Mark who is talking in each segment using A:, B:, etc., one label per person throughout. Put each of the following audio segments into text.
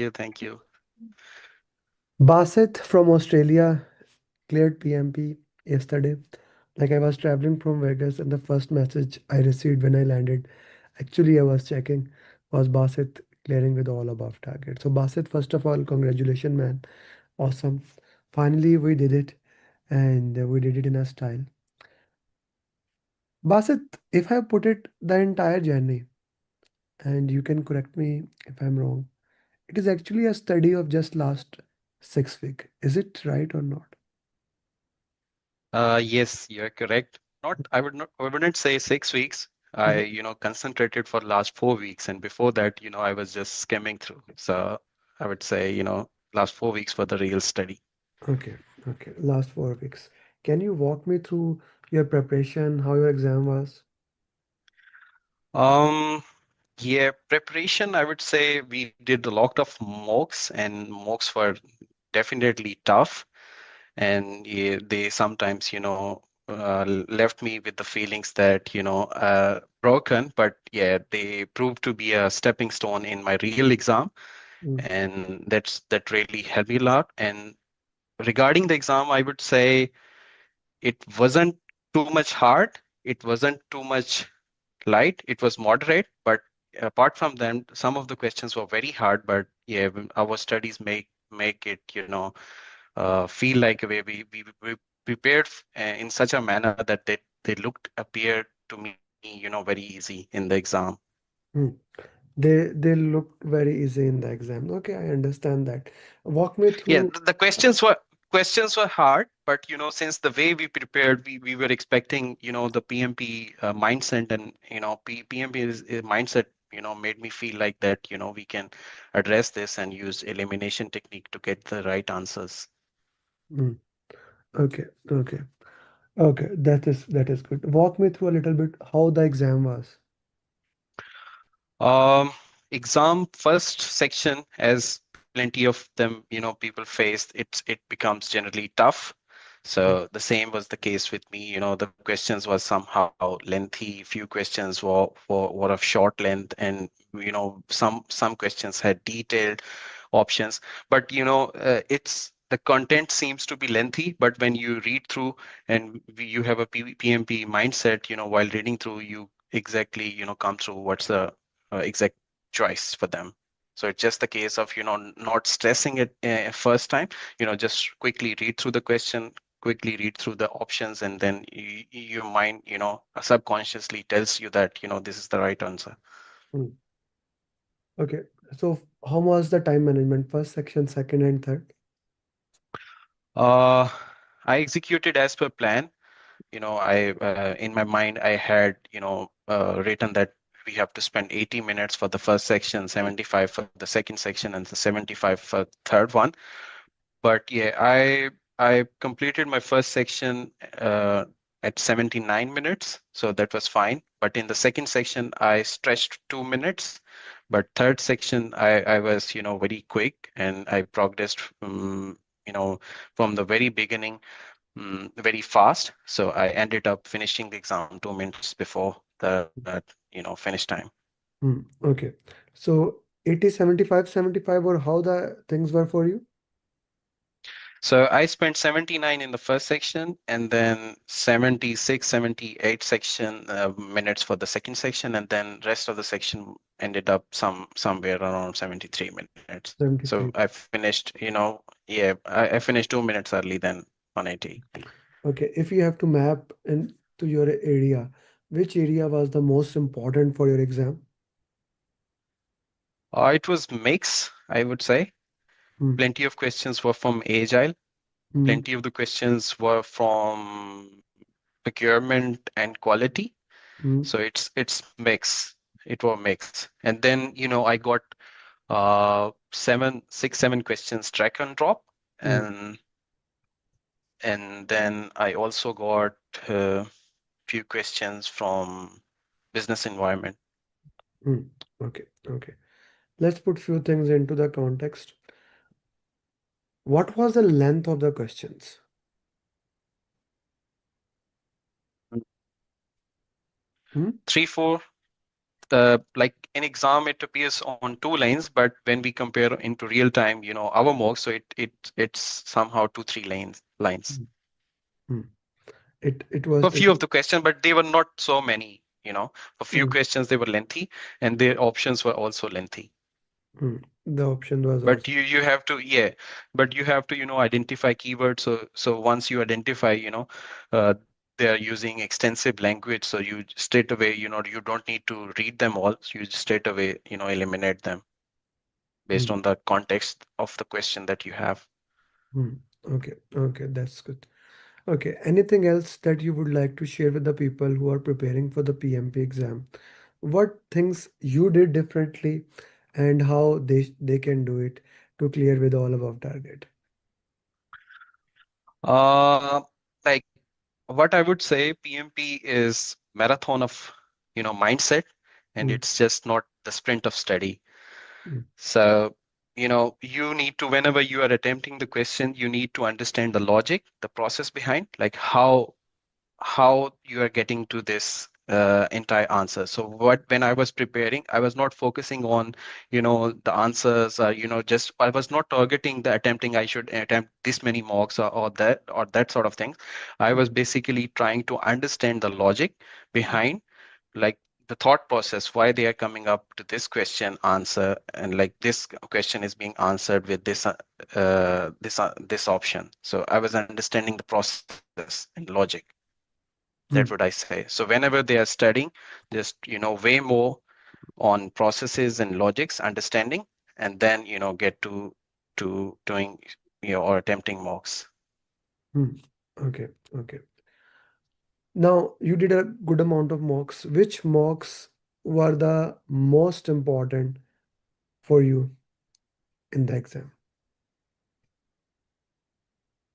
A: you. Thank you.
B: Basit from Australia cleared PMP yesterday. Like I was traveling from Vegas, and the first message I received when I landed, actually I was checking, was Basit clearing with all above target. So Basit, first of all, congratulations, man. Awesome. Finally, we did it, and we did it in a style. Basit, if I put it the entire journey, and you can correct me if I'm wrong, it is actually a study of just last 6 weeks. Is it right or not?
A: Yes, you're correct. I wouldn't say 6 weeks. I,
B: Mhm.
A: concentrated for last 4 weeks, and before that, I was just skimming through. So I would say, last 4 weeks for the real study.
B: Okay, okay. Last 4 weeks. Can you walk me through your preparation, how your exam was?
A: Um, yeah, preparation, I would say we did a lot of mocks, and mocks were definitely tough. And yeah, they sometimes left me with the feelings that broken, but yeah, they proved to be a stepping stone in my real exam,
B: Mm,
A: and that really helped me a lot. And regarding the exam, I would say it wasn't too much hard, it wasn't too much light, it was moderate, but apart from them, some of the questions were very hard. But yeah, our studies make it feel like a way we prepared in such a manner that they looked appeared to me, very easy in the exam.
B: mm. They look very easy in the exam. Okay, I understand that. Walk me
A: Yeah,
B: through.
A: the questions were hard, but since the way we prepared, we were expecting the PMP mindset, and PMP mindset made me feel like that we can address this and use elimination technique to get the right answers.
B: Mm, okay, okay, okay. That is good. Walk me through a little bit how the exam was.
A: Um, Exam first section, as plenty of them, people faced, it becomes generally tough.
B: Mm,
A: So the same was the case with me. The questions were somehow lengthy. Few questions were of short length, and some questions had detailed options. But it's the content seems to be lengthy, but when you read through and you have a PMP mindset, while reading through, you exactly come through what's the exact choice for them. So it's just the case of not stressing it first time. Just quickly read through the question, quickly read through the options, and then your mind subconsciously tells you that this is the right answer.
B: mm. Okay, so how was the time management? First section, second, and third.
A: uh I executed as per plan. I in my mind I had written that we have to spend 80 minutes for the first section, 75 for the second section, and the 75 for third one. But yeah, I completed my first section at 79 minutes, so that was fine. But in the second section, I stretched 2 minutes. But third section, I was very quick, and I progressed you know from the very beginning very fast. So I ended up finishing the exam 2 minutes before the finish time.
B: Okay, so 80, 75, 75, or how the things were for you?
A: So I spent 79 in the first section, and then 76, 78 section minutes for the second section, and then rest of the section ended up somewhere around 73 minutes. So
B: 73.
A: I finished, yeah, I finished 2 minutes early than 180.
B: Okay, if you have to map into your area, which area was the most important for your exam?
A: It was mix, I would say.
B: Hmm.
A: Plenty of questions were from Agile.
B: Hmm.
A: Plenty of the questions were from procurement and quality.
B: Hmm.
A: So it's mix. It was mix. And then, I got seven, six, seven questions track and drop.
B: Hmm.
A: And then I also got a few questions from business environment.
B: Hmm. Okay, okay. Let's put few things into the context. What was the length of the questions? Hmm?
A: 3, 4, like in exam it appears on two lines, but when we compare into real time, our mock, so it's somehow two, three lines
B: Mm. Mm. It was
A: for few of
B: taken.
A: the questions, but they were not so many. For few
B: Mm.
A: questions they were lengthy, and their options were also lengthy.
B: Mm. The option was
A: But
B: also.
A: you have to, yeah, but you have to identify keywords. So once you identify, they are using extensive language, so you straight away, you don't need to read them all. So you straight away, eliminate them based
B: Mm.
A: on the context of the question that you have.
B: Mm. Okay, okay, that's good. Okay, anything else that you would like to share with the people who are preparing for the PMP exam? What things you did differently and how they can do it to clear with all above target?
A: uh like what I would say, PMP is marathon of mindset, and
B: Mm.
A: it's just not the sprint of study.
B: Mm.
A: So, you need to, whenever you are attempting the question, you need to understand the logic, the process behind, like how you are getting to this entire answer. So when I was preparing, I was not focusing on, the answers, just I was not targeting the attempting, I should attempt this many marks, or that sort of things. I was basically trying to understand the logic behind, like the thought process, why they are coming up to this question answer, and like this question is being answered with this option. So I was understanding the process and logic. That would I
B: Mm.
A: say. So whenever they are studying, just way more on processes and logics understanding, and then get to doing or attempting mocks.
B: Mm. Okay, okay. Now you did a good amount of mocks. Which mocks were the most important for you in the exam?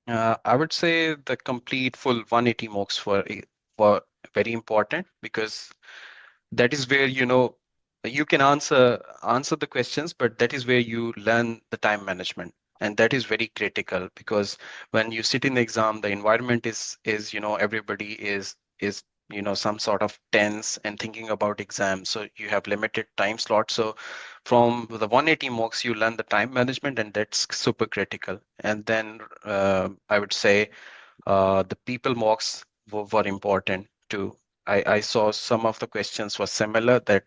A: I would say the complete full 180 mocks were very important, because that is where you can answer the questions, but that is where you learn the time management, and that is very critical, because when you sit in the exam, the environment is everybody is some sort of tense and thinking about exam, so you have limited time slot. So from the 180 mocks you learn the time management, and that's super critical. And then I would say the people mocks were important too. I saw some of the questions were similar that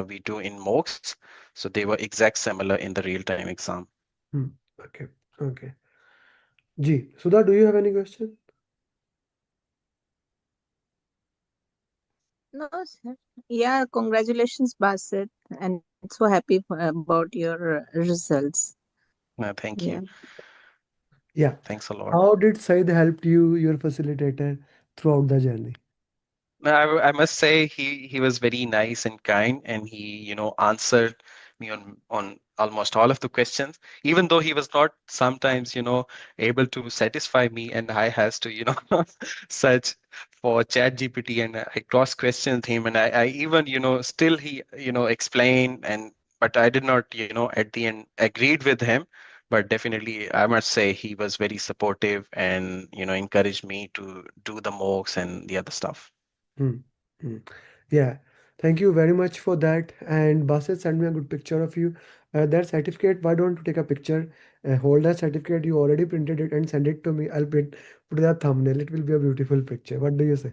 A: we do in mocks, so they were exact similar in the real-time exam.
B: Hmm. Okay, okay. G, Sudha, do you have any question?
C: No, sir. Yeah, congratulations, Basit, and so happy about your results.
A: Thank
C: Yeah.
A: you.
B: Yeah.
A: Thanks a lot.
B: How did Said help you, your facilitator, throughout the journey?
A: No, I must say he was very nice and kind, and he answered me on almost all of the questions, even though he was not sometimes able to satisfy me, and I has to search for Chat GPT, and I cross questioned him, and I even still he explained, and but I did not at the end agreed with him. But definitely I must say he was very supportive, and encouraged me to do the mocks and the other stuff.
B: Hmm. Hmm. Yeah. Thank you very much for that. And Basit sent me a good picture of you. That certificate, why don't you take a picture? Hold that certificate. You already printed it and send it to me. I'll put that thumbnail. It will be a beautiful picture. What do you say?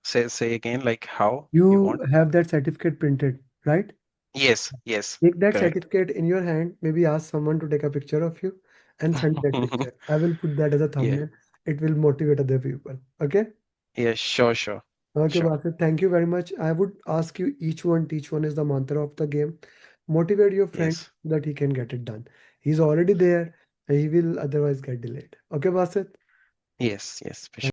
A: Say again, like how you
B: You
A: want?
B: have that certificate printed, right?
A: Yes, yes,
B: Take that
A: correct.
B: certificate in your hand. Maybe ask someone to take a picture of you and send that picture. I will put that as a
A: Yeah,
B: thumbnail. It will motivate other people. Okay?
A: yeah, sure, sure,
B: Okay,
A: sure.
B: Basit, thank you very much. I would ask you each one, teach one is the mantra of the game. Motivate your friend
A: Yes,
B: so that he can get it done. He's already there. He will otherwise get delayed. Okay, Basit?
A: yes, yes, for sure.